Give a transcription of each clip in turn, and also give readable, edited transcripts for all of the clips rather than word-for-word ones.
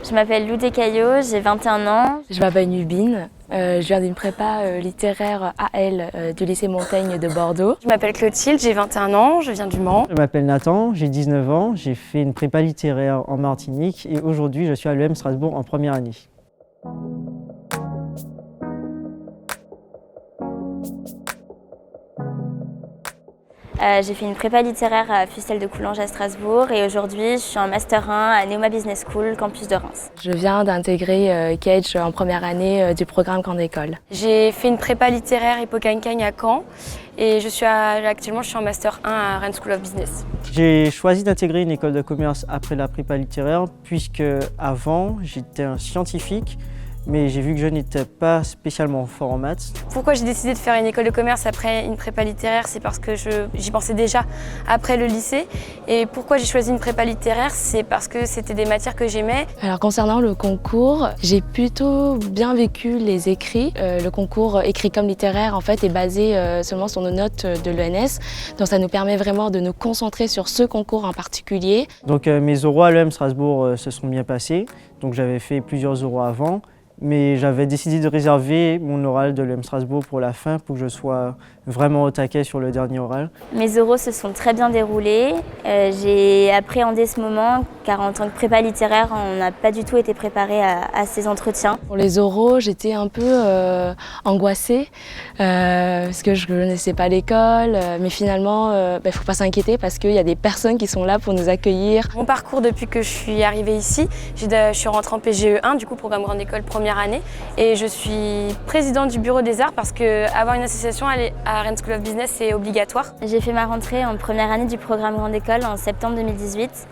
Je m'appelle Lou Descaillots, j'ai 21 ans. Je m'appelle Nubine, je viens d'une prépa littéraire AL du lycée Montaigne de Bordeaux. Je m'appelle Clotilde, j'ai 21 ans, je viens du Mans. Je m'appelle Nathan, j'ai 19 ans, j'ai fait une prépa littéraire en Martinique et aujourd'hui je suis à l'EM Strasbourg en première année. J'ai fait une prépa littéraire à Fustel de Coulanges à Strasbourg et aujourd'hui je suis en Master 1 à Neoma Business School, campus de Reims. Je viens d'intégrer Cage en première année du programme Grande École. J'ai fait une prépa littéraire Hippocagne à Caen et actuellement je suis en Master 1 à Rennes School of Business. J'ai choisi d'intégrer une école de commerce après la prépa littéraire puisque avant j'étais un scientifique. Mais j'ai vu que je n'étais pas spécialement fort en maths. Pourquoi j'ai décidé de faire une école de commerce après une prépa littéraire, c'est parce que j'y pensais déjà après le lycée. Et pourquoi j'ai choisi une prépa littéraire, c'est parce que c'était des matières que j'aimais. Alors concernant le concours, j'ai plutôt bien vécu les écrits. Le concours écrit comme littéraire en fait est basé seulement sur nos notes de l'ENS. Donc ça nous permet vraiment de nous concentrer sur ce concours en particulier. Donc mes oraux à l'EM Strasbourg se sont bien passés. Donc j'avais fait plusieurs oraux avant. Mais j'avais décidé de réserver mon oral de l'EM Strasbourg pour la fin pour que je sois vraiment au taquet sur le dernier oral. Mes oraux se sont très bien déroulés. J'ai appréhendé ce moment car en tant que prépa littéraire, on n'a pas du tout été préparé à ces entretiens. Pour les oraux, j'étais un peu angoissée parce que je ne connaissais pas l'école. Mais finalement, il ne faut pas s'inquiéter parce qu'il y a des personnes qui sont là pour nous accueillir. Mon parcours depuis que je suis arrivée ici, je suis rentrée en PGE1, du coup programme Grande École première année. Et je suis présidente du bureau des arts parce qu'avoir une association à Rennes School of Business, c'est obligatoire. J'ai fait ma rentrée en première année du programme Grande École en septembre 2018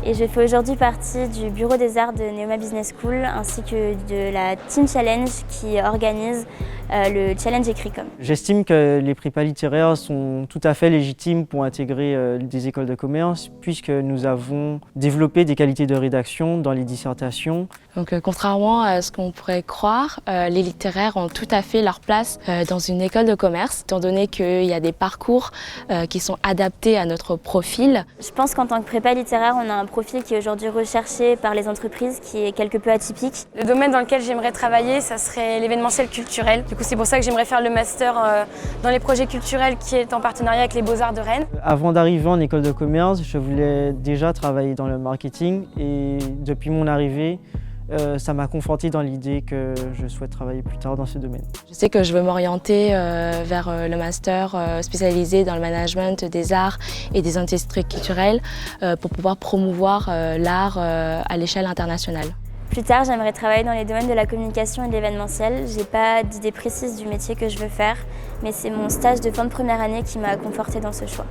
et je fais aujourd'hui partie du bureau des arts de Neoma Business School ainsi que de la Team Challenge qui organise le Challenge Écrit-Com. J'estime que les prépas littéraires sont tout à fait légitimes pour intégrer des écoles de commerce puisque nous avons développé des qualités de rédaction dans les dissertations. Donc contrairement à ce qu'on pourrait croire, les littéraires ont tout à fait leur place dans une école de commerce, étant donné qu'il y a des parcours qui sont adaptés à notre profil. Je pense qu'en tant que prépa littéraire, on a un profil qui est aujourd'hui recherché par les entreprises, qui est quelque peu atypique. Le domaine dans lequel j'aimerais travailler, ça serait l'événementiel culturel. Du coup, c'est pour ça que j'aimerais faire le master dans les projets culturels qui est en partenariat avec les Beaux-Arts de Rennes. Avant d'arriver en école de commerce, je voulais déjà travailler dans le marketing et depuis mon arrivée, ça m'a conforté dans l'idée que je souhaite travailler plus tard dans ce domaine. Je sais que je veux m'orienter vers le master spécialisé dans le management des arts et des industries culturelles pour pouvoir promouvoir l'art à l'échelle internationale. Plus tard, j'aimerais travailler dans les domaines de la communication et de l'événementiel. J'ai pas d'idée précise du métier que je veux faire, mais c'est mon stage de fin de première année qui m'a confortée dans ce choix.